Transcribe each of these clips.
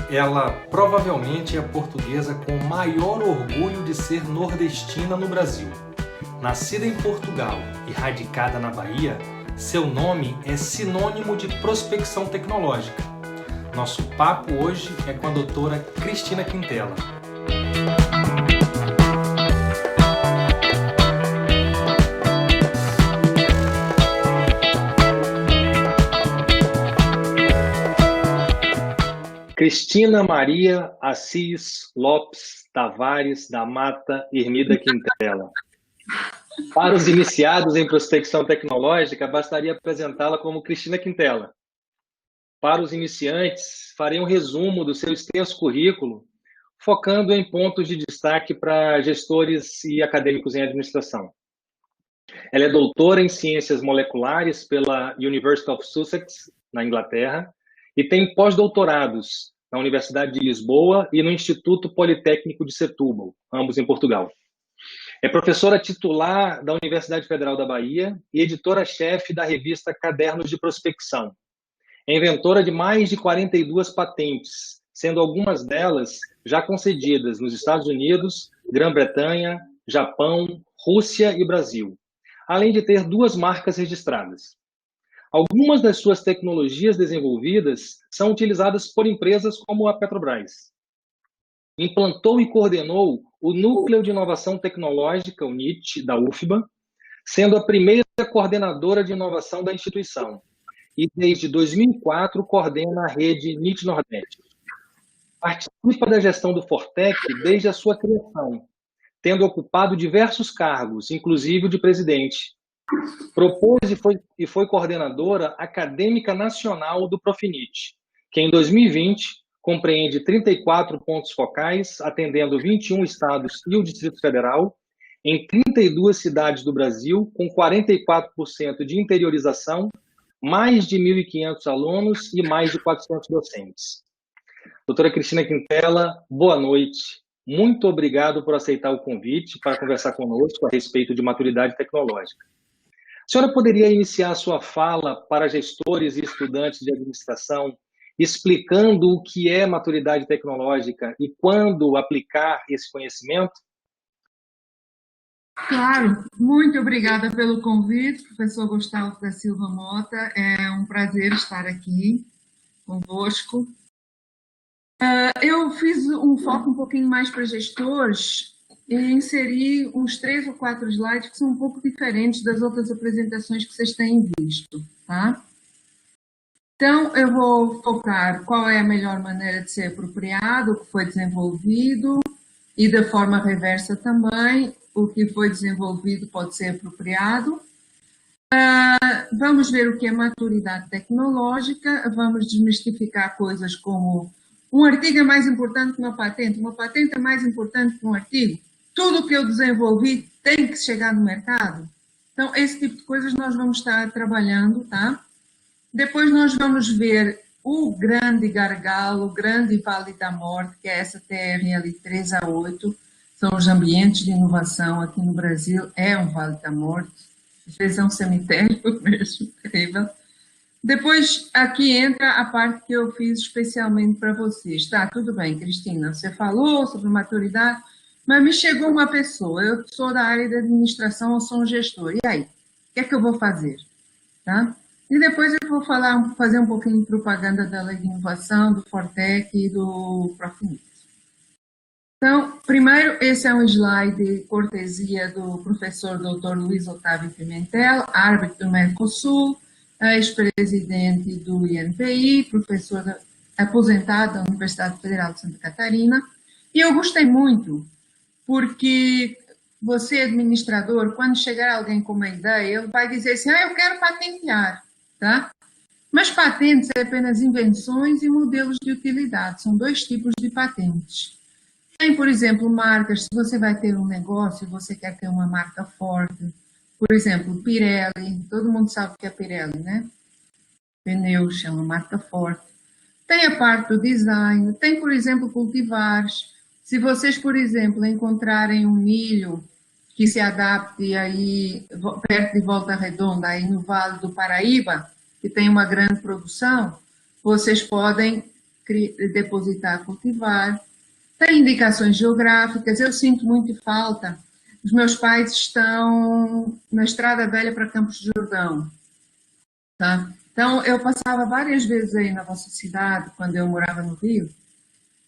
Ela provavelmente é a portuguesa com maior orgulho de ser nordestina no Brasil. Nascida em Portugal e radicada na Bahia, seu nome é sinônimo de prospecção tecnológica. Nosso papo hoje é com a doutora Cristina Quintela. Cristina Maria Assis Lopes Tavares da Mata Hermida Quintela. Para os iniciados em prospecção tecnológica, bastaria apresentá-la como Cristina Quintela. Para os iniciantes, farei um resumo do seu extenso currículo, focando em pontos de destaque para gestores e acadêmicos em administração. Ela é doutora em Ciências Moleculares pela University of Sussex, na Inglaterra, e tem pós-doutorados na Universidade de Lisboa e no Instituto Politécnico de Setúbal, ambos em Portugal. É professora titular da Universidade Federal da Bahia e editora-chefe da revista Cadernos de Prospecção. É inventora de mais de 42 patentes, sendo algumas delas já concedidas nos Estados Unidos, Grã-Bretanha, Japão, Rússia e Brasil, além de ter 2 marcas registradas. Algumas das suas tecnologias desenvolvidas são utilizadas por empresas como a Petrobras. Implantou e coordenou o Núcleo de Inovação Tecnológica, o NIT, da UFBA, sendo a primeira coordenadora de inovação da instituição. E desde 2004 coordena a rede NIT Nordeste. Participa da gestão do Fortec desde a sua criação, tendo ocupado diversos cargos, inclusive o de presidente. Propôs e foi coordenadora acadêmica nacional do Profinit, que em 2020 compreende 34 pontos focais, atendendo 21 estados e o Distrito Federal, em 32 cidades do Brasil, com 44% de interiorização, mais de 1.500 alunos e mais de 400 docentes. Doutora Cristina Quintela, boa noite. Muito obrigado por aceitar o convite para conversar conosco a respeito de maturidade tecnológica. A senhora poderia iniciar a sua fala para gestores e estudantes de administração, explicando o que é maturidade tecnológica e quando aplicar esse conhecimento? Claro, muito obrigada pelo convite, professor Gustavo da Silva Mota. É um prazer estar aqui convosco. Eu fiz um foco um pouquinho mais para gestores e inseri uns 3 ou 4 slides que são um pouco diferentes das outras apresentações que vocês têm visto, tá? Então, eu vou focar qual é a melhor maneira de ser apropriado, o que foi desenvolvido, e da forma reversa também, o que foi desenvolvido pode ser apropriado. Vamos ver o que é maturidade tecnológica, vamos desmistificar coisas como um artigo é mais importante que uma patente é mais importante que um artigo, tudo o que eu desenvolvi tem que chegar no mercado. Então, esse tipo de coisas nós vamos estar trabalhando, tá? Depois nós vamos ver o grande gargalo, o grande vale da morte, que é essa TRL 3 a 8, são os ambientes de inovação aqui no Brasil, é um vale da morte, às vezes é um cemitério mesmo, terrível. Depois aqui entra a parte que eu fiz especialmente para vocês. Tá, tudo bem, Cristina, você falou sobre maturidade, mas me chegou uma pessoa, eu sou da área de administração, eu sou um gestor, e aí? O que é que eu vou fazer? Tá? E depois eu vou fazer um pouquinho de propaganda da Lei de Inovação, do Fortec e do Profinit. Então, primeiro, esse é um slide cortesia do professor Dr. Luiz Otávio Pimentel, árbitro do Mercosul, ex-presidente do INPI, professor aposentado da Universidade Federal de Santa Catarina. E eu gostei muito, porque você, administrador, quando chegar alguém com uma ideia, ele vai dizer assim, eu quero patentear, tá? Mas patentes é apenas invenções e modelos de utilidade, são 2 tipos de patentes. Tem, por exemplo, marcas, se você vai ter um negócio e você quer ter uma marca forte, por exemplo, Pirelli, todo mundo sabe o que é Pirelli, né? Pneus, é uma marca forte. Tem a parte do design, tem, por exemplo, cultivares. Se vocês, por exemplo, encontrarem um milho que se adapte aí perto de Volta Redonda, aí no Vale do Paraíba, que tem uma grande produção, vocês podem depositar, cultivar. Tem indicações geográficas, eu sinto muito falta. Os meus pais estão na Estrada Velha para Campos do Jordão, tá? Então, eu passava várias vezes aí na vossa cidade, quando eu morava no Rio,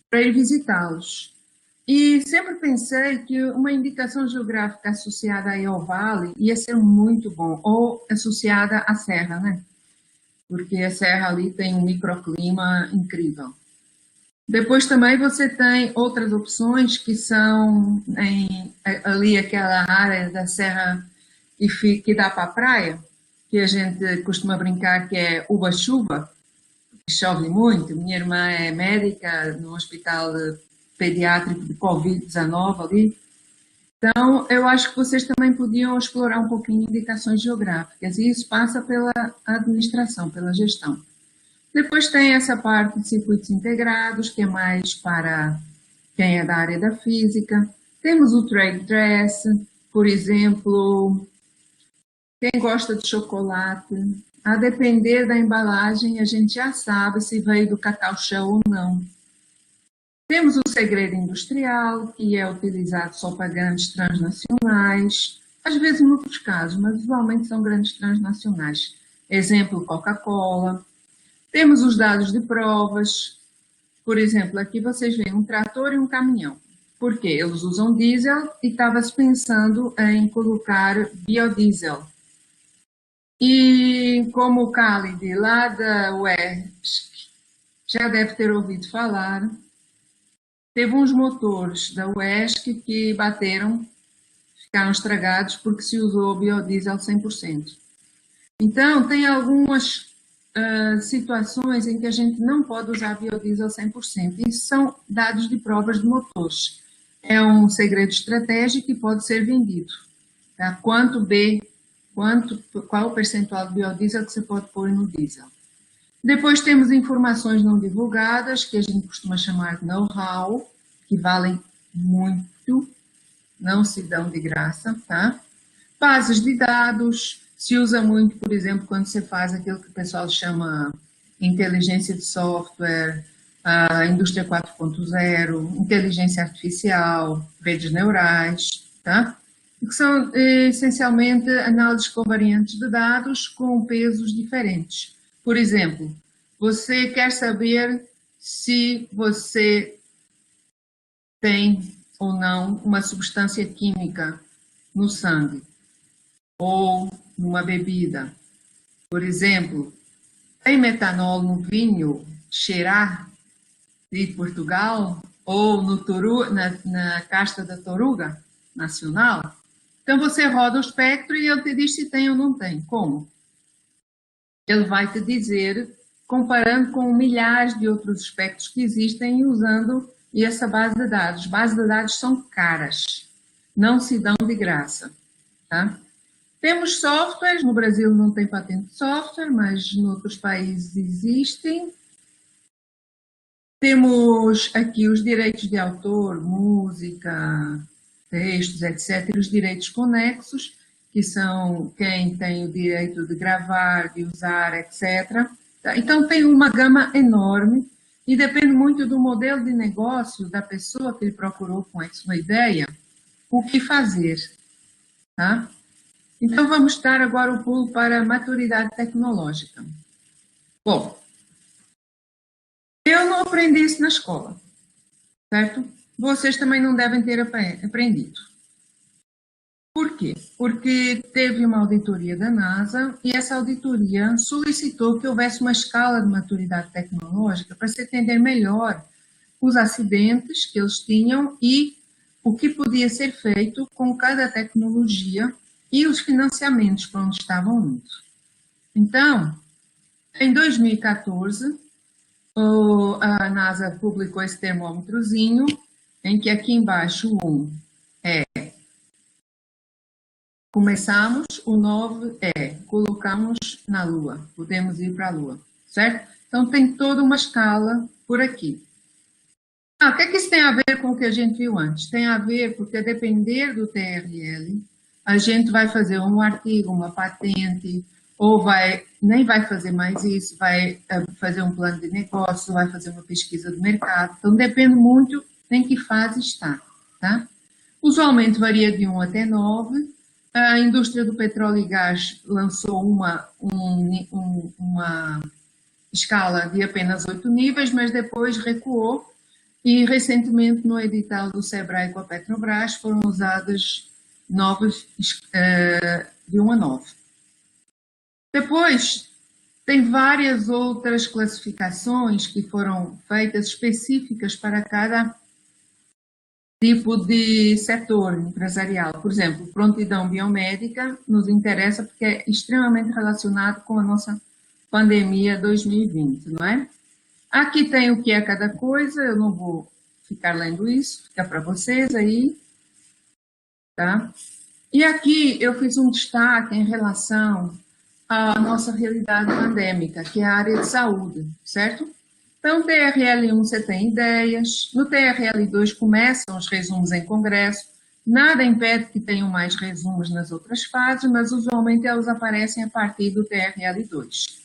para ir visitá-los. E sempre pensei que uma indicação geográfica associada aí ao vale ia ser muito bom, ou associada à serra, né? Porque a serra ali tem um microclima incrível. Depois também você tem outras opções que são ali aquela área da serra que dá para a praia, que a gente costuma brincar que é uba-chuva, que chove muito. Minha irmã é médica no hospital pediátrico de Covid-19 ali. Então, eu acho que vocês também podiam explorar um pouquinho indicações geográficas, e isso passa pela administração, pela gestão. Depois tem essa parte de circuitos integrados, que é mais para quem é da área da física. Temos o trade dress, por exemplo, quem gosta de chocolate. A depender da embalagem, a gente já sabe se veio do cacau show ou não. Temos o segredo industrial, que é utilizado só para grandes transnacionais, às vezes em outros casos, mas usualmente são grandes transnacionais. Exemplo, Coca-Cola. Temos os dados de provas. Por exemplo, aqui vocês veem um trator e um caminhão. Por quê? Eles usam diesel e estava-se pensando em colocar biodiesel. E como o Khalid, lá da UESC, já deve ter ouvido falar, teve uns motores da UESC que bateram, ficaram estragados porque se usou biodiesel 100%. Então, tem algumas situações em que a gente não pode usar biodiesel 100%. Isso são dados de provas de motores. É um segredo estratégico que pode ser vendido. Tá? Qual o percentual de biodiesel que você pode pôr no diesel. Depois temos informações não divulgadas, que a gente costuma chamar de know-how, que valem muito, não se dão de graça, tá? Bases de dados, se usa muito, por exemplo, quando você faz aquilo que o pessoal chama inteligência de software, a indústria 4.0, inteligência artificial, redes neurais, tá? Que são essencialmente análises covariantes de dados com pesos diferentes. Por exemplo, você quer saber se você tem ou não uma substância química no sangue ou numa bebida. Por exemplo, tem metanol no vinho Xirá de Portugal ou no na casta da Toruga Nacional? Então você roda o espectro e ele te diz se tem ou não tem. Como? Ele vai te dizer, comparando com milhares de outros espectros que existem e usando essa base de dados. Bases de dados são caras, não se dão de graça. Tá? Temos softwares, no Brasil não tem patente de software, mas em outros países existem. Temos aqui os direitos de autor, música, textos, etc. E os direitos conexos, que são quem tem o direito de gravar, de usar, etc. Então, tem uma gama enorme e depende muito do modelo de negócio da pessoa que ele procurou com a sua ideia, o que fazer. Tá? Então, vamos dar agora o pulo para a maturidade tecnológica. Bom, eu não aprendi isso na escola, certo? Vocês também não devem ter aprendido. Por quê? Porque teve uma auditoria da NASA e essa auditoria solicitou que houvesse uma escala de maturidade tecnológica para se entender melhor os acidentes que eles tinham e o que podia ser feito com cada tecnologia e os financiamentos para onde estavam indo. Então, em 2014, a NASA publicou esse termômetrozinho, em que aqui embaixo o 1 é começamos, o 9 é colocamos na Lua, podemos ir para a Lua, certo? Então tem toda uma escala por aqui. O que é que isso tem a ver com o que a gente viu antes? Tem a ver porque, a depender do TRL, a gente vai fazer um artigo, uma patente, ou nem vai fazer mais isso, vai fazer um plano de negócio, vai fazer uma pesquisa do mercado. Então, depende muito em que fase está, tá? Usualmente varia de 1 até 9. A indústria do petróleo e gás lançou uma escala de apenas 8 níveis, mas depois recuou e recentemente no edital do Sebrae com a Petrobras foram usadas novas de 1 a 9. Depois, tem várias outras classificações que foram feitas específicas para cada tipo de setor empresarial. Por exemplo, prontidão biomédica nos interessa porque é extremamente relacionado com a nossa pandemia 2020, não é? Aqui tem o que é cada coisa, eu não vou ficar lendo isso, fica para vocês aí, tá? E aqui eu fiz um destaque em relação à nossa realidade pandêmica, que é a área de saúde, certo? Então, TRL1 você tem ideias, no TRL2 começam os resumos em congresso, nada impede que tenham mais resumos nas outras fases, mas usualmente elas aparecem a partir do TRL2.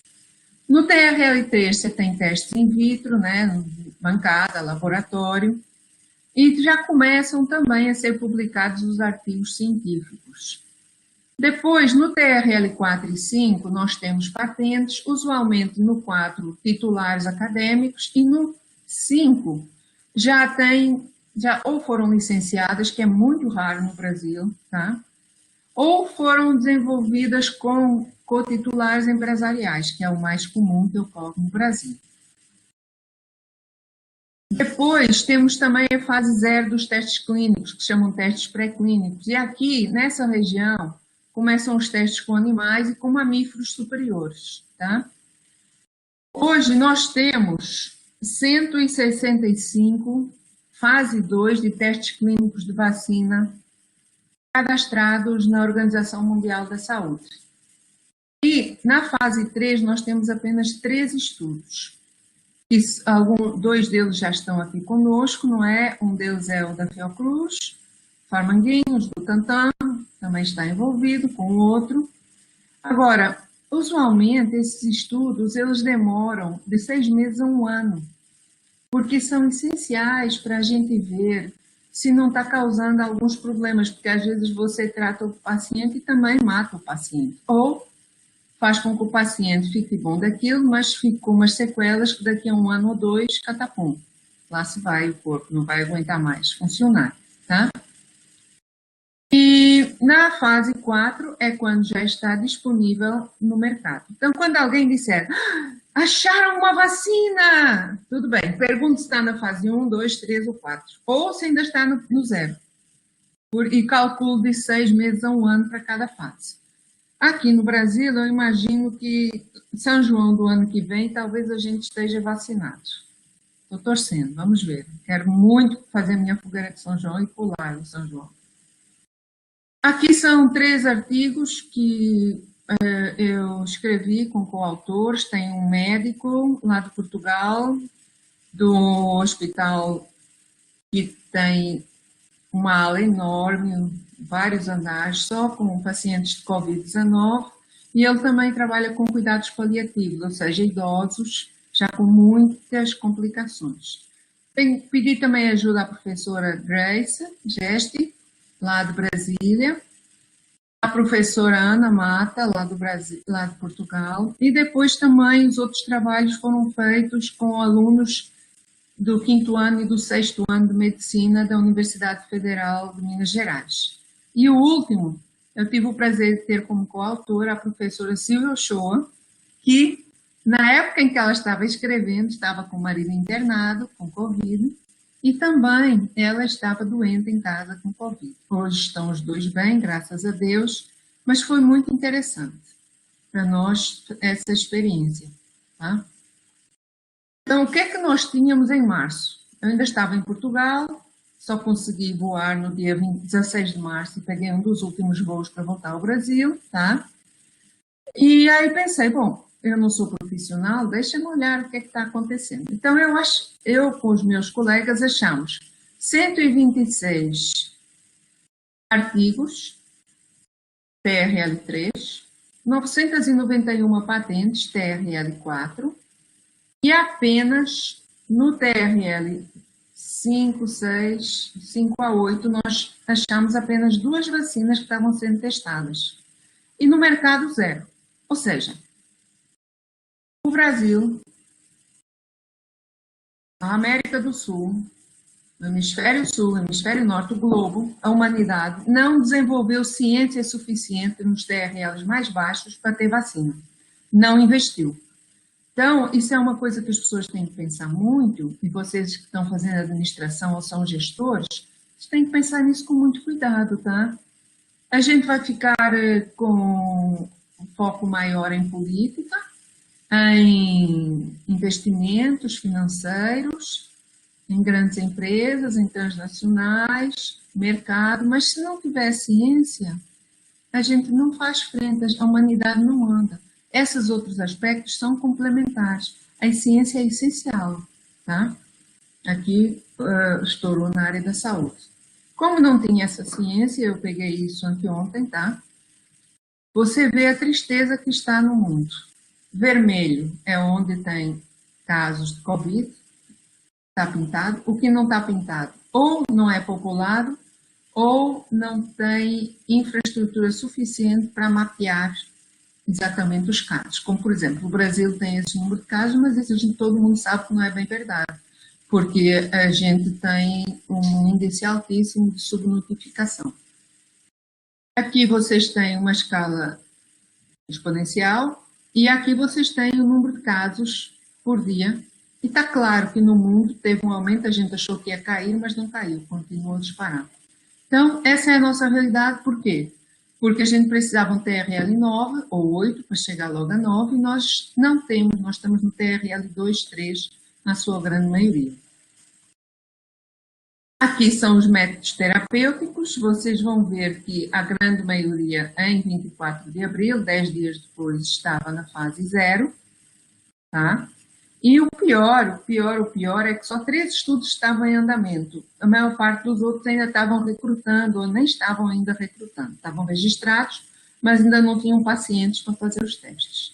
No TRL3 você tem testes in vitro, né, bancada, laboratório, e já começam também a ser publicados os artigos científicos. Depois, no TRL4 e 5, nós temos patentes, usualmente no 4, titulares acadêmicos, e no 5 já ou foram licenciadas, que é muito raro no Brasil, tá? Ou foram desenvolvidas com cotitulares empresariais, que é o mais comum que ocorre no Brasil. Depois, temos também a fase 0 dos testes clínicos, que chamam testes pré-clínicos. E aqui, nessa região, começam os testes com animais e com mamíferos superiores, tá? Hoje, nós temos 165 fase 2 de testes clínicos de vacina cadastrados na Organização Mundial da Saúde. E na fase 3 nós temos apenas 3 estudos. Dois deles já estão aqui conosco, não é? Um deles é o da Fiocruz, Farmanguinhos, do Butantan, também está envolvido com o outro. Agora, usualmente esses estudos eles demoram de 6 meses a 1 ano, porque são essenciais para a gente ver se não está causando alguns problemas, porque às vezes você trata o paciente e também mata o paciente, ou faz com que o paciente fique bom daquilo, mas fique com umas sequelas que daqui a 1 ano ou 2, catapum, lá se vai o corpo, não vai aguentar mais funcionar, tá? E na fase 4 é quando já está disponível no mercado. Então, quando alguém disser, acharam uma vacina, tudo bem, pergunte se está na fase 1, 2, 3 ou 4, ou se ainda está no 0. E calculo de 6 meses a 1 ano para cada fase. Aqui no Brasil, eu imagino que São João do ano que vem, talvez a gente esteja vacinado. Estou torcendo, vamos ver. Quero muito fazer minha fogueira de São João e pular no São João. Aqui são 3 artigos que eu escrevi com coautores. Tem um médico lá de Portugal, do hospital que tem uma ala enorme, vários andares, só com pacientes de Covid-19, e ele também trabalha com cuidados paliativos, ou seja, idosos, já com muitas complicações. Pedi também ajuda à professora Grace Gesti, lá de Brasília, a professora Ana Mata, lá do Brasil, lá de Portugal, e depois também os outros trabalhos foram feitos com alunos do 5º ano e do 6º ano de Medicina da Universidade Federal de Minas Gerais. E o último, eu tive o prazer de ter como coautora a professora Silvia Ochoa, que na época em que ela estava escrevendo, estava com o marido internado, com Covid, e também ela estava doente em casa com Covid. Hoje estão os dois bem, graças a Deus, mas foi muito interessante para nós essa experiência, tá? Então, o que é que nós tínhamos em março? Eu ainda estava em Portugal, só consegui voar no dia 16 de março e peguei um dos últimos voos para voltar ao Brasil, tá? E aí pensei, bom, eu não sou profissional, deixa-me olhar o que é que está acontecendo. Então, eu com os meus colegas achamos 126 artigos, TRL3, 991 patentes TRL4 e apenas no TRL 5, 6, 5 a 8 nós achamos apenas 2 vacinas que estavam sendo testadas. E no mercado, 0. Ou seja, o Brasil, a América do Sul, o Hemisfério Sul, o Hemisfério Norte, o globo, a humanidade, não desenvolveu ciência suficiente nos TRLs mais baixos para ter vacina. Não investiu. Então, isso é uma coisa que as pessoas têm que pensar muito, e vocês que estão fazendo administração ou são gestores, vocês têm que pensar nisso com muito cuidado, tá? A gente vai ficar com um foco maior em política, em investimentos financeiros, em grandes empresas, em transnacionais, mercado, mas se não tiver ciência, a gente não faz frente, a humanidade não anda. Esses outros aspectos são complementares. A ciência é essencial, tá? Aqui estourou na área da saúde. Como não tinha essa ciência, eu peguei isso anteontem, tá? Você vê a tristeza que está no mundo. Vermelho é onde tem casos de Covid, está pintado. O que não está pintado ou não é populado ou não tem infraestrutura suficiente para mapear exatamente os casos. Como, por exemplo, o Brasil tem esse número de casos, mas todo mundo sabe que não é bem verdade, porque a gente tem um índice altíssimo de subnotificação. Aqui vocês têm uma escala exponencial e aqui vocês têm o número de casos por dia. E está claro que no mundo teve um aumento, a gente achou que ia cair, mas não caiu, continuou a disparar. Então, essa é a nossa realidade, por quê? Porque a gente precisava um TRL 9 ou 8 para chegar logo a 9 e nós não temos, nós estamos no TRL 2, 3 na sua grande maioria. Aqui são os métodos terapêuticos, vocês vão ver que a grande maioria em 24 de abril, 10 dias depois, estava na fase 0, tá? E o pior é que só 3 estudos estavam em andamento. A maior parte dos outros ainda estavam recrutando ou nem estavam ainda recrutando. Estavam registrados, mas ainda não tinham pacientes para fazer os testes.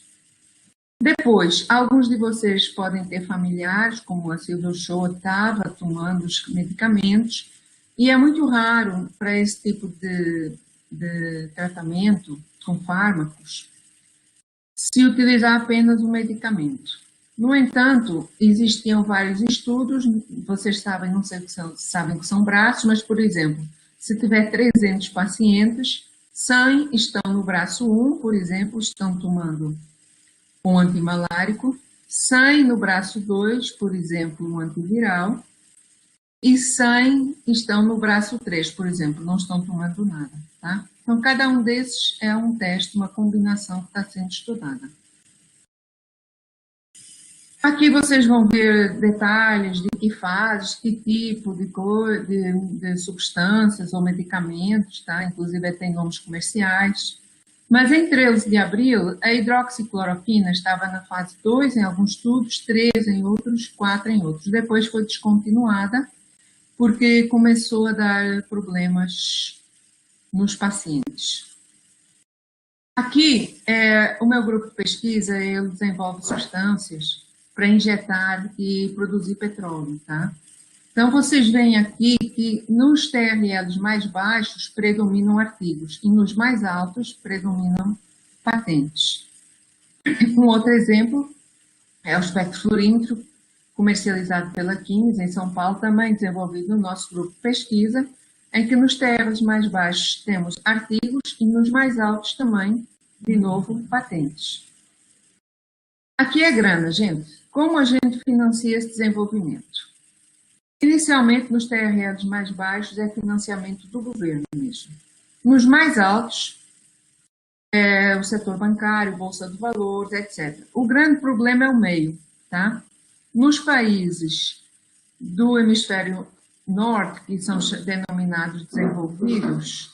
Depois, alguns de vocês podem ter familiares, como a Silvia Show estava tomando os medicamentos, e é muito raro para esse tipo de tratamento com fármacos se utilizar apenas o medicamento. No entanto, existiam vários estudos, vocês sabem, não sei se sabem que são braços, mas, por exemplo, se tiver 300 pacientes, 100 estão no braço 1, por exemplo, estão tomando um antimalárico, 100 no braço 2, por exemplo, um antiviral, e 100 estão no braço 3, por exemplo, não estão tomando nada, tá? Então, cada um desses é um teste, uma combinação que está sendo estudada. Aqui vocês vão ver detalhes de que fases, que tipo de substâncias ou medicamentos, tá? Inclusive tem nomes comerciais. Mas em 13 de abril, a hidroxicloroquina estava na fase 2 em alguns estudos, 3 em outros, 4 em outros. Depois foi descontinuada porque começou a dar problemas nos pacientes. Aqui, o meu grupo de pesquisa, ele desenvolve substâncias para injetar e produzir petróleo, tá? Então, vocês veem aqui que nos TRLs mais baixos predominam artigos e nos mais altos predominam patentes. Um outro exemplo é o espectrofluorímetro, comercializado pela Química, em São Paulo, também desenvolvido no nosso grupo de pesquisa, em que nos TRLs mais baixos temos artigos e nos mais altos também, de novo, patentes. Aqui é grana, gente. Como a gente financia esse desenvolvimento? Inicialmente, nos TRLs mais baixos, é financiamento do governo mesmo. Nos mais altos, é o setor bancário, bolsa de valores, etc. O grande problema é o meio, tá? Nos países do hemisfério norte, que são denominados desenvolvidos,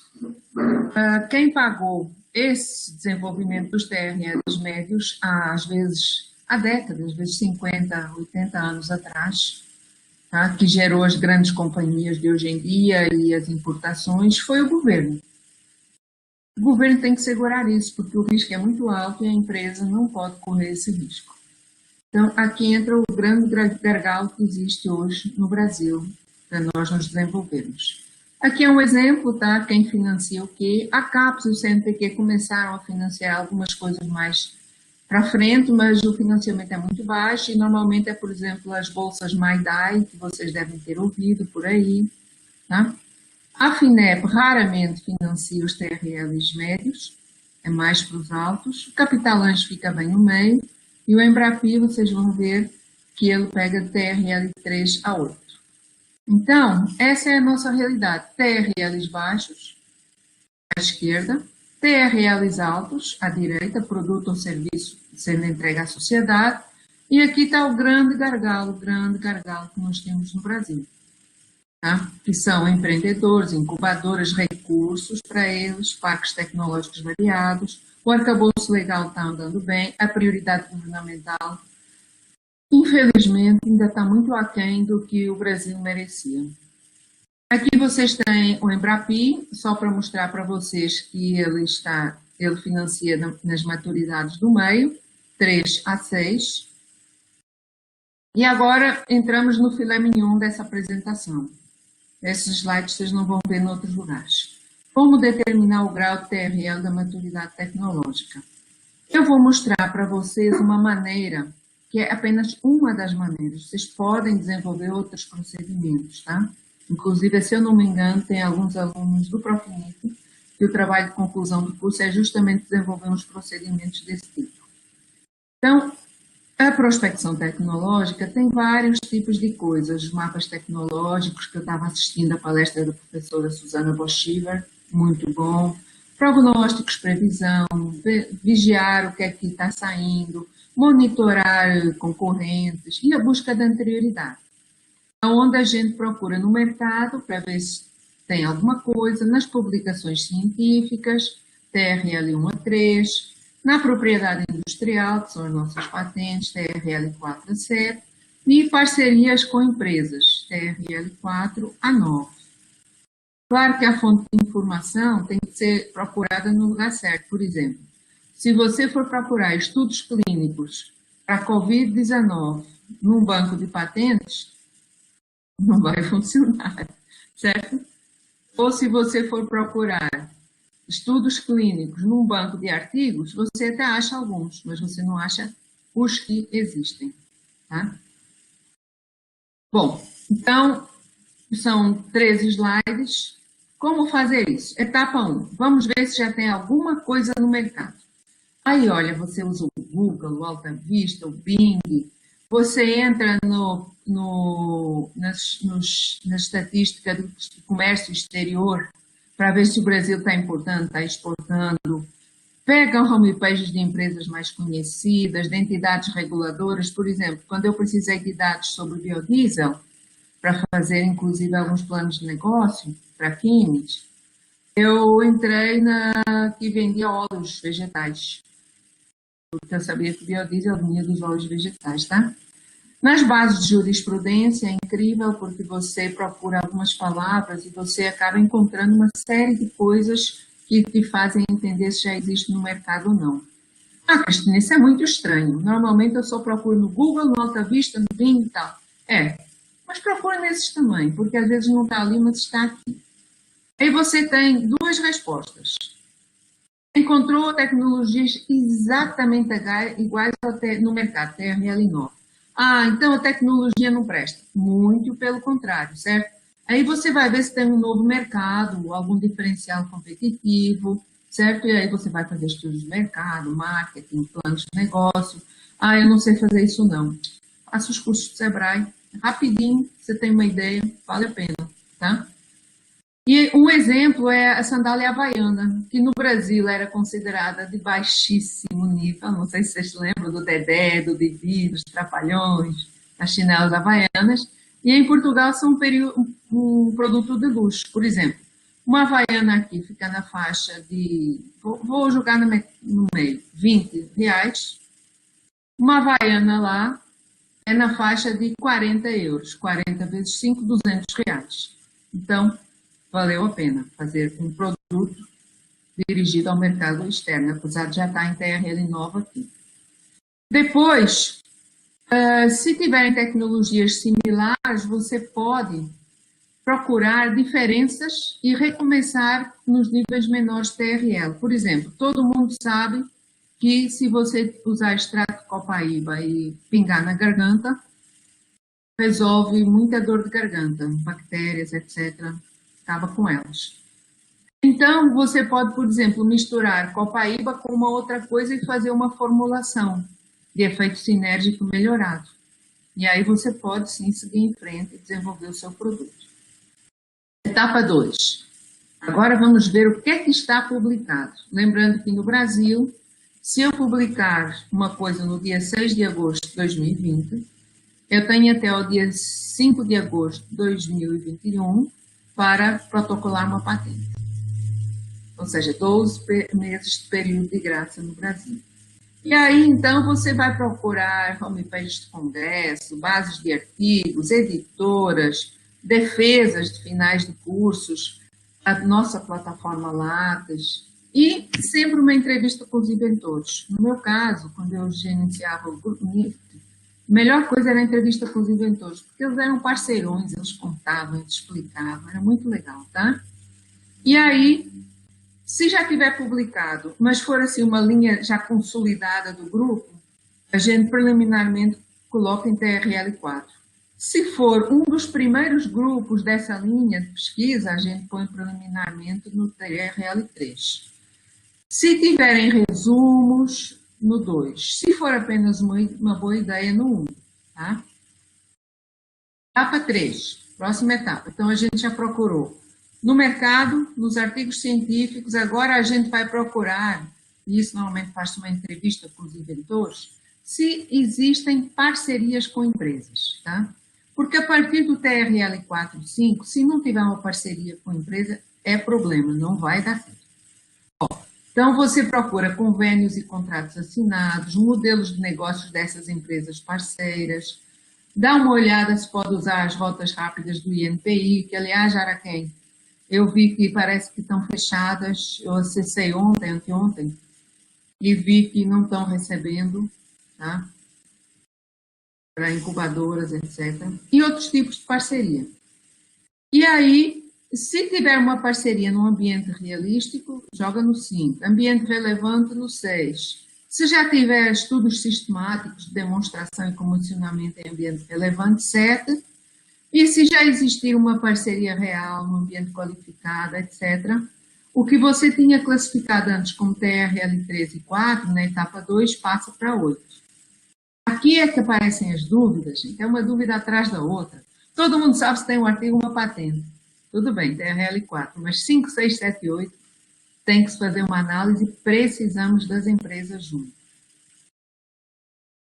quem pagou esse desenvolvimento dos TRLs médios, às vezes há décadas, às vezes 50, 80 anos atrás, tá, que gerou as grandes companhias de hoje em dia e as importações, foi o governo. O governo tem que segurar isso, porque o risco é muito alto e a empresa não pode correr esse risco. Então, aqui entra o grande gargalo que existe hoje no Brasil, para nós nos desenvolvermos. Aqui é um exemplo, tá? Quem financia o quê? A CAPES e o CNPq começaram a financiar algumas coisas mais para frente, mas o financiamento é muito baixo e normalmente é, por exemplo, as bolsas MyDai, que vocês devem ter ouvido por aí, tá? A FINEP raramente financia os TRLs médios, é mais para os altos. O Capital Anjo fica bem no meio. E o Embrapi, vocês vão ver que ele pega de TRL 3 a 8. Então, essa é a nossa realidade. TRLs baixos, à esquerda. TRLs altos, à direita, produto ou serviço sendo entregue à sociedade. E aqui está o grande gargalo que nós temos no Brasil. Tá? Que são empreendedores, incubadoras, recursos para eles, parques tecnológicos variados, o arcabouço legal está andando bem, a prioridade governamental, infelizmente, ainda está muito aquém do que o Brasil merecia. Aqui vocês têm o Embrapi, só para mostrar para vocês que ele financia nas maturidades do meio, 3 a 6. E agora entramos no filé mignon dessa apresentação. Esses slides vocês não vão ver em outros lugares. Como determinar o grau de TRL da maturidade tecnológica? Eu vou mostrar para vocês uma maneira, que é apenas uma das maneiras. Vocês podem desenvolver outros procedimentos, tá? Inclusive, se eu não me engano, tem alguns alunos do Profinip que o trabalho de conclusão do curso é justamente desenvolver uns procedimentos desse tipo. Então, a prospecção tecnológica tem vários tipos de coisas, os mapas tecnológicos, que eu estava assistindo a palestra da professora Susana Boschiver, muito bom, prognósticos, previsão, vigiar o que é que está saindo, monitorar concorrentes e a busca da anterioridade. Onde a gente procura no mercado para ver se tem alguma coisa, nas publicações científicas, TRL 1 a 3, na propriedade industrial, que são as nossas patentes, TRL 4 a 7, e parcerias com empresas, TRL 4 a 9. Claro que a fonte de informação tem que ser procurada no lugar certo. Por exemplo, se você for procurar estudos clínicos para Covid-19 num banco de patentes, não vai funcionar, certo? Ou se você for procurar estudos clínicos num banco de artigos, você até acha alguns, mas você não acha os que existem, tá? Bom, então, são 13 slides. Como fazer isso? Etapa 1. Vamos ver se já tem alguma coisa no mercado. Aí, olha, você usa o Google, o Alta Vista, o Bing, você entra na estatística do comércio exterior para ver se o Brasil está importando, está exportando. Pega homepages de empresas mais conhecidas, de entidades reguladoras. Por exemplo, quando eu precisei de dados sobre biodiesel, para fazer, inclusive, alguns planos de negócio para a Kimmit, eu entrei que vendia óleos vegetais. Porque eu sabia que biodiesel vinha dos óleos vegetais, tá? Nas bases de jurisprudência é incrível porque você procura algumas palavras e você acaba encontrando uma série de coisas que te fazem entender se já existe no mercado ou não. Ah, Cristina, isso é muito estranho. Normalmente eu só procuro no Google, no Alta Vista, no Bing e tal. Mas procura nesses também, porque às vezes não está ali, mas está aqui. Aí você tem duas respostas. Encontrou tecnologias exatamente iguais no mercado, TRL 9. Ah, então a tecnologia não presta. Muito pelo contrário, certo? Aí você vai ver se tem um novo mercado, algum diferencial competitivo, certo? E aí você vai fazer estudos de mercado, marketing, planos de negócio. Ah, eu não sei fazer isso não. Faça os cursos do Sebrae, rapidinho, você tem uma ideia, vale a pena, tá? E um exemplo é a sandália havaiana, que no Brasil era considerada de baixíssimo nível. Não sei se vocês lembram do Dedé, do Didi, dos Trapalhões, das chinelas havaianas. E em Portugal são um produto de luxo. Por exemplo, uma havaiana aqui fica na faixa de, vou jogar no meio, R$20. Uma havaiana lá é na faixa de 40 euros. 40 vezes 5, R$200. Então, valeu a pena fazer um produto dirigido ao mercado externo, apesar de já estar em TRL nova aqui. Depois, se tiverem tecnologias similares, você pode procurar diferenças e recomeçar nos níveis menores de TRL. Por exemplo, todo mundo sabe que se você usar extrato de copaíba e pingar na garganta, resolve muita dor de garganta, bactérias, etc. Acaba com elas. Então, você pode, por exemplo, misturar copaíba com uma outra coisa e fazer uma formulação de efeito sinérgico melhorado. E aí você pode, sim, seguir em frente e desenvolver o seu produto. Etapa 2. Agora vamos ver o que é que está publicado. Lembrando que no Brasil, se eu publicar uma coisa no dia 6 de agosto de 2020, eu tenho até o dia 5 de agosto de 2021 para protocolar uma patente. Ou seja, 12 meses de período de graça no Brasil. E aí, então, você vai procurar homepages de congresso, bases de artigos, editoras, defesas de finais de cursos, a nossa plataforma Lattes, e sempre uma entrevista com os inventores. No meu caso, quando eu gerenciava o Grupo NIFT, a melhor coisa era a entrevista com os inventores, porque eles eram parceirões, eles contavam, eles explicavam, era muito legal, tá? E aí, se já tiver publicado, mas for assim uma linha já consolidada do grupo, a gente preliminarmente coloca em TRL4. Se for um dos primeiros grupos dessa linha de pesquisa, a gente põe preliminarmente no TRL3. Se tiverem resumos, no 2. Se for apenas uma boa ideia, no 1. Tá? Etapa 3, próxima etapa. Então, a gente já procurou no mercado, nos artigos científicos, agora a gente vai procurar, e isso normalmente faz uma entrevista com os inventores, se existem parcerias com empresas, tá? Porque a partir do TRL 4.5, se não tiver uma parceria com a empresa, é problema, não vai dar certo. Então, você procura convênios e contratos assinados, modelos de negócios dessas empresas parceiras, dá uma olhada se pode usar as rotas rápidas do INPI, que, aliás, Araquém, eu vi que parece que estão fechadas, eu acessei ontem, anteontem, e vi que não estão recebendo, tá? Para incubadoras, etc. E outros tipos de parceria. E aí, se tiver uma parceria num ambiente realístico, joga no 5. Ambiente relevante no 6. Se já tiver estudos sistemáticos de demonstração e comissionamento em ambiente relevante, 7. E se já existir uma parceria real no ambiente qualificado, etc., o que você tinha classificado antes como TRL3 e 4, na etapa 2, passa para 8. Aqui é que aparecem as dúvidas, gente. É uma dúvida atrás da outra. Todo mundo sabe se tem um artigo ou uma patente. Tudo bem, TRL4, mas 5, 6, 7 e 8 tem que se fazer uma análise e precisamos das empresas juntas.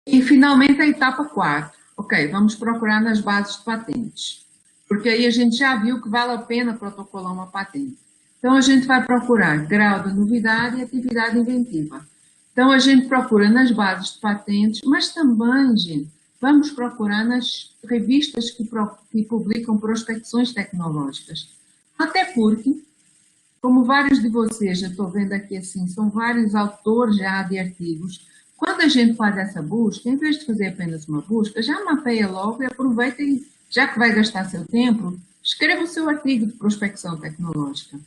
E, finalmente, a etapa 4. Ok, vamos procurar nas bases de patentes, porque aí a gente já viu que vale a pena protocolar uma patente. Então, a gente vai procurar grau de novidade e atividade inventiva. Então, a gente procura nas bases de patentes, mas também, gente, vamos procurar nas revistas que publicam prospecções tecnológicas. Até porque, como vários de vocês, já estou vendo aqui assim, são vários autores já de artigos. Quando a gente faz essa busca, em vez de fazer apenas uma busca, já mapeia logo e aproveita e, já que vai gastar seu tempo, escreva o seu artigo de prospecção tecnológica.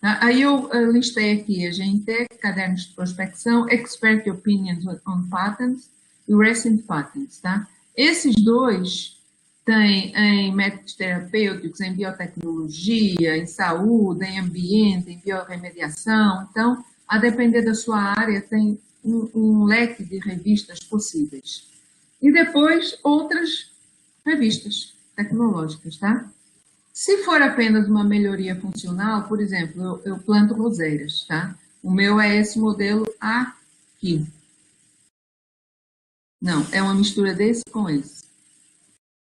Aí eu listei aqui a GNTech, Cadernos de Prospecção, Expert Opinions on Patents e Recent Patents. Tá? Esses dois têm em métodos terapêuticos, em biotecnologia, em saúde, em ambiente, em biorremediação. Então, a depender da sua área, tem um leque de revistas possíveis. E depois, outras revistas tecnológicas, tá? Se for apenas uma melhoria funcional, por exemplo, eu planto roseiras, tá? O meu é esse modelo aqui. Não, é uma mistura desse com esse.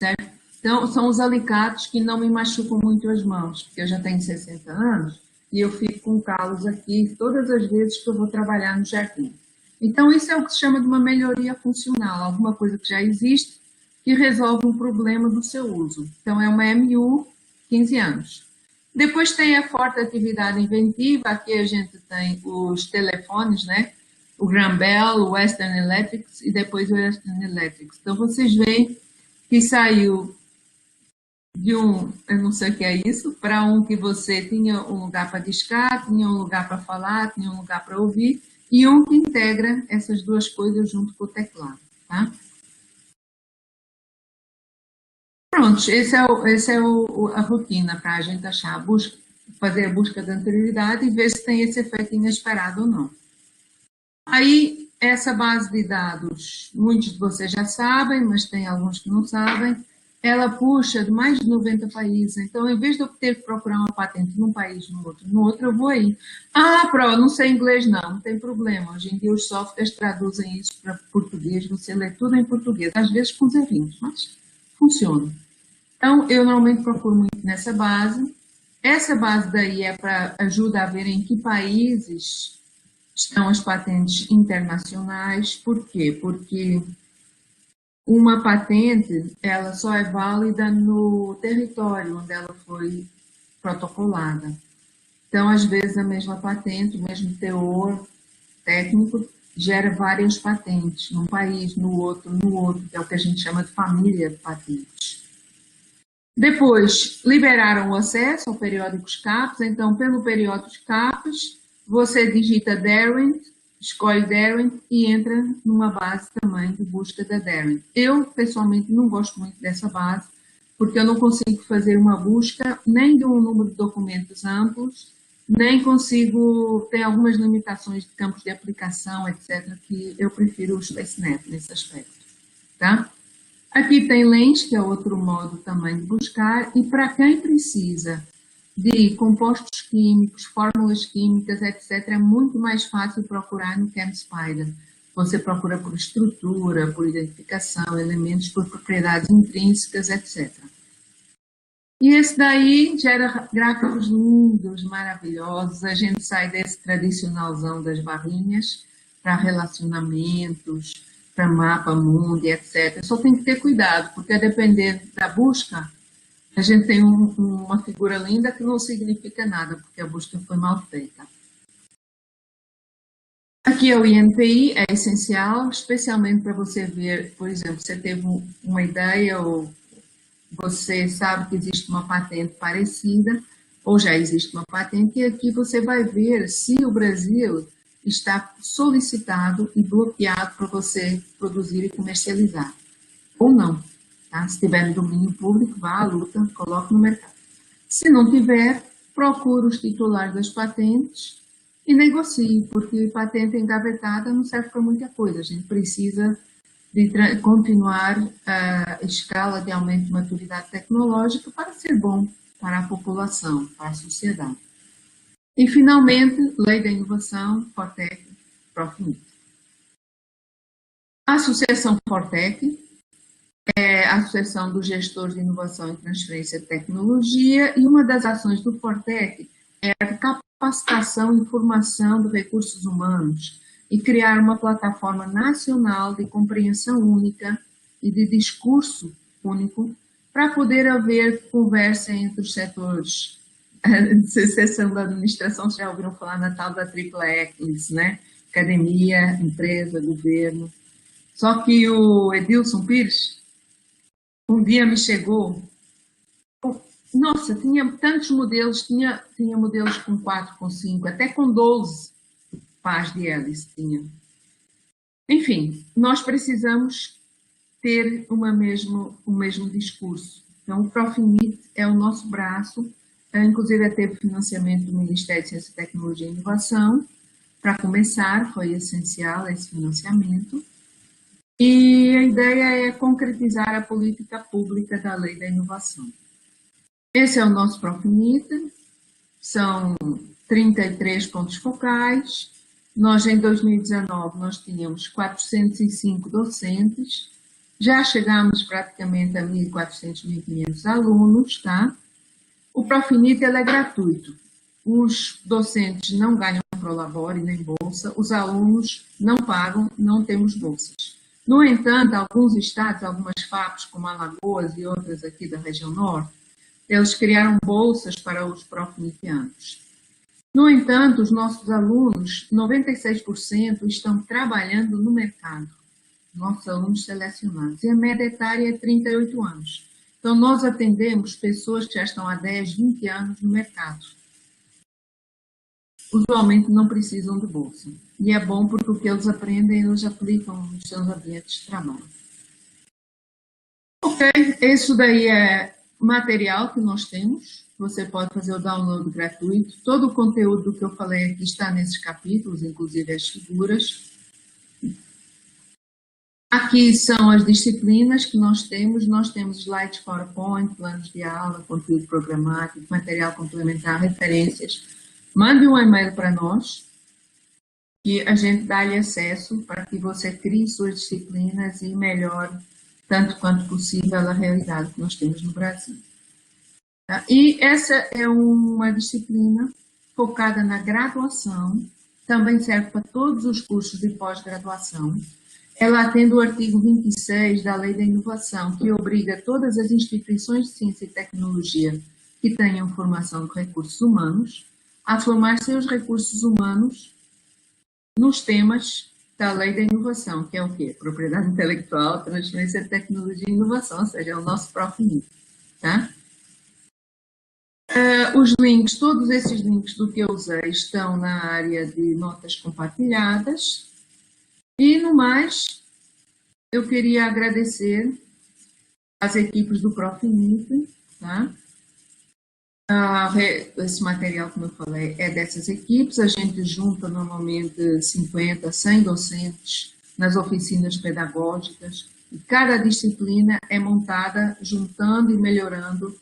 Certo? Então, são os alicates que não me machucam muito as mãos, porque eu já tenho 60 anos e eu fico com calos aqui todas as vezes que eu vou trabalhar no jardim. Então, isso é o que se chama de uma melhoria funcional, alguma coisa que já existe que resolve um problema do seu uso. Então, é uma MU 15 anos. Depois tem a forte atividade inventiva, aqui a gente tem os telefones, né? O Graham Bell, o Western Electric e depois o Western Electric. Então vocês veem que saiu de um, eu não sei o que é isso, para um que você tinha um lugar para discar, tinha um lugar para falar, tinha um lugar para ouvir, e um que integra essas duas coisas junto com o teclado, tá? Pronto, esse é a rotina para a gente achar, fazer a busca da anterioridade e ver se tem esse efeito inesperado ou não. Aí, essa base de dados, muitos de vocês já sabem, mas tem alguns que não sabem, ela puxa de mais de 90 países. Então, em vez de eu ter que procurar uma patente num país, no outro eu vou aí. Ah, não sei inglês, não tem problema. Hoje em dia os softwares traduzem isso para português, você lê tudo em português, às vezes com errinhos, mas funciona. Então, eu normalmente procuro muito nessa base. Essa base daí é para ajudar a ver em que países estão as patentes internacionais. Por quê? Porque uma patente, ela só é válida no território onde ela foi protocolada. Então, às vezes, a mesma patente, o mesmo teor técnico, gera várias patentes, num país, no outro, que é o que a gente chama de família de patentes. Depois, liberaram o acesso ao periódicos CAPES, então, pelo periódico CAPES, você digita Darwin, escolhe Darwin e entra numa base também de busca da Darwin. Eu, pessoalmente, não gosto muito dessa base, porque eu não consigo fazer uma busca nem de um número de documentos amplos, nem consigo, tem algumas limitações de campos de aplicação, etc., que eu prefiro o SpaceNet nesse aspecto, tá? Aqui tem Lens, que é outro modo também de buscar, e para quem precisa de compostos químicos, fórmulas químicas, etc., é muito mais fácil procurar no ChemSpider. Você procura por estrutura, por identificação, elementos, por propriedades intrínsecas, etc. E esse daí gera gráficos lindos, maravilhosos. A gente sai desse tradicionalzão das barrinhas para relacionamentos, para mapa mundo, etc. Só tem que ter cuidado, porque a depender da busca, a gente tem uma figura linda que não significa nada, porque a busca foi mal feita. Aqui é o INPI, é essencial, especialmente para você ver, por exemplo, você teve uma ideia ou você sabe que existe uma patente parecida, ou já existe uma patente, e aqui você vai ver se o Brasil está solicitado e bloqueado para você produzir e comercializar, ou não. Tá? Se tiver no domínio público, vá à luta, coloque no mercado. Se não tiver, procure os titulares das patentes e negocie, porque patente engavetada não serve para muita coisa. A gente precisa de continuar a escala de aumento de maturidade tecnológica para ser bom para a população, para a sociedade. E, finalmente, Lei da Inovação, Fortec, Profimit. A Associação Fortec é a Associação dos Gestores de Inovação e Transferência de Tecnologia, e uma das ações do Fortec é a capacitação e formação de recursos humanos e criar uma plataforma nacional de compreensão única e de discurso único para poder haver conversa entre os setores de seção da administração. Vocês já ouviram falar na tal da tripla hélice, né? Academia, empresa, governo. Só que o Edilson Pires, um dia me chegou, nossa, tinha tantos modelos, tinha modelos com 4, com 5, até com 12 pás de hélice tinha. Enfim, nós precisamos ter o mesmo discurso. Então, o Profimit é o nosso braço, inclusive teve financiamento do Ministério de Ciência, Tecnologia e Inovação. Para começar, foi essencial esse financiamento. E a ideia é concretizar a política pública da Lei da Inovação. Esse é o nosso Profimit, são 33 pontos focais. Nós, em 2019, nós tínhamos 405 docentes, já chegamos praticamente a 1.400, 1.500 alunos, tá? O Profimit é gratuito. Os docentes não ganham Prolabore nem bolsa, os alunos não pagam, não temos bolsas. No entanto, alguns estados, algumas FAPs, como Alagoas e outras aqui da região norte, Eles criaram bolsas para os profinitianos. No entanto, os nossos alunos, 96% estão trabalhando no mercado. Nossos alunos selecionados. E a média etária é 38 anos. Então, nós atendemos pessoas que já estão há 10, 20 anos no mercado. Usualmente não precisam de bolsa. E é bom porque o que eles aprendem, eles aplicam nos seus ambientes de trabalho. Ok, isso daí é material que nós temos. Você pode fazer o download gratuito. Todo o conteúdo que eu falei aqui está nesses capítulos, inclusive as figuras. Aqui são as disciplinas que nós temos. Nós temos slides PowerPoint, planos de aula, conteúdo programático, material complementar, referências. Mande um e-mail para nós e a gente dá-lhe acesso para que você crie suas disciplinas e melhore tanto quanto possível a realidade que nós temos no Brasil. Tá? E essa é uma disciplina focada na graduação, também serve para todos os cursos de pós-graduação. Ela atende o artigo 26 da Lei da Inovação, que obriga todas as instituições de ciência e tecnologia que tenham formação de recursos humanos a formar seus recursos humanos nos temas da Lei da Inovação, que é o quê? Propriedade intelectual, transferência de tecnologia e inovação, ou seja, é o nosso PROFINIT, tá? Os links, todos esses links do que eu usei estão na área de notas compartilhadas. E, no mais, eu queria agradecer às equipes do PROFINIT, tá? Esse material, como eu falei, é dessas equipes. A gente junta normalmente 50, 100 docentes nas oficinas pedagógicas e cada disciplina é montada juntando e melhorando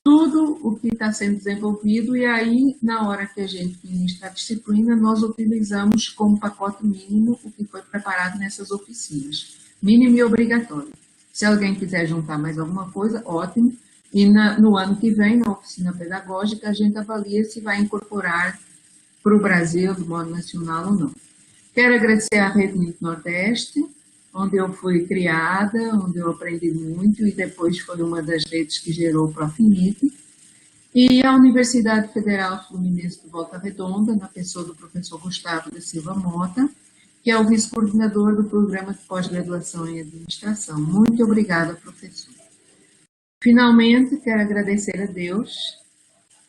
tudo o que está sendo desenvolvido e aí, na hora que a gente ministra a disciplina, nós utilizamos como pacote mínimo o que foi preparado nessas oficinas. Mínimo e obrigatório. Se alguém quiser juntar mais alguma coisa, ótimo. E no ano que vem, na oficina pedagógica, a gente avalia se vai incorporar para o Brasil, do modo nacional ou não. Quero agradecer à Rede NIT Nordeste, onde eu fui criada, onde eu aprendi muito e depois foi uma das redes que gerou o PROFINIT. E à Universidade Federal Fluminense de Volta Redonda, na pessoa do professor Gustavo da Silva Mota, que é o vice-coordenador do programa de pós-graduação em administração. Muito obrigada, professor. Finalmente, quero agradecer a Deus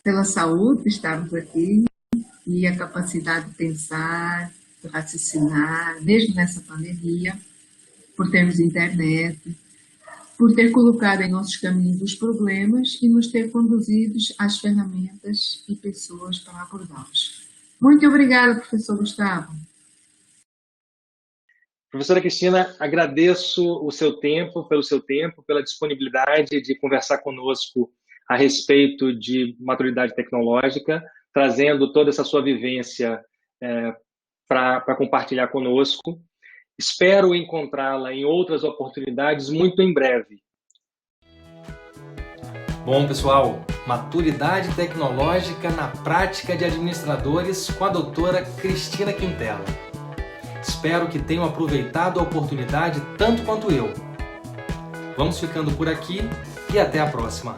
pela saúde de estarmos aqui e a capacidade de pensar, de raciocinar, mesmo nessa pandemia, por termos internet, por ter colocado em nossos caminhos os problemas e nos ter conduzidos às ferramentas e pessoas para abordá-los. Muito obrigada, professor Gustavo. Professora Cristina, agradeço o seu tempo, pela disponibilidade de conversar conosco a respeito de maturidade tecnológica, trazendo toda essa sua vivência para compartilhar conosco. Espero encontrá-la em outras oportunidades muito em breve. Bom, pessoal, maturidade tecnológica na prática de administradores com a doutora Cristina Quintela. Espero que tenham aproveitado a oportunidade tanto quanto eu. Vamos ficando por aqui e até a próxima.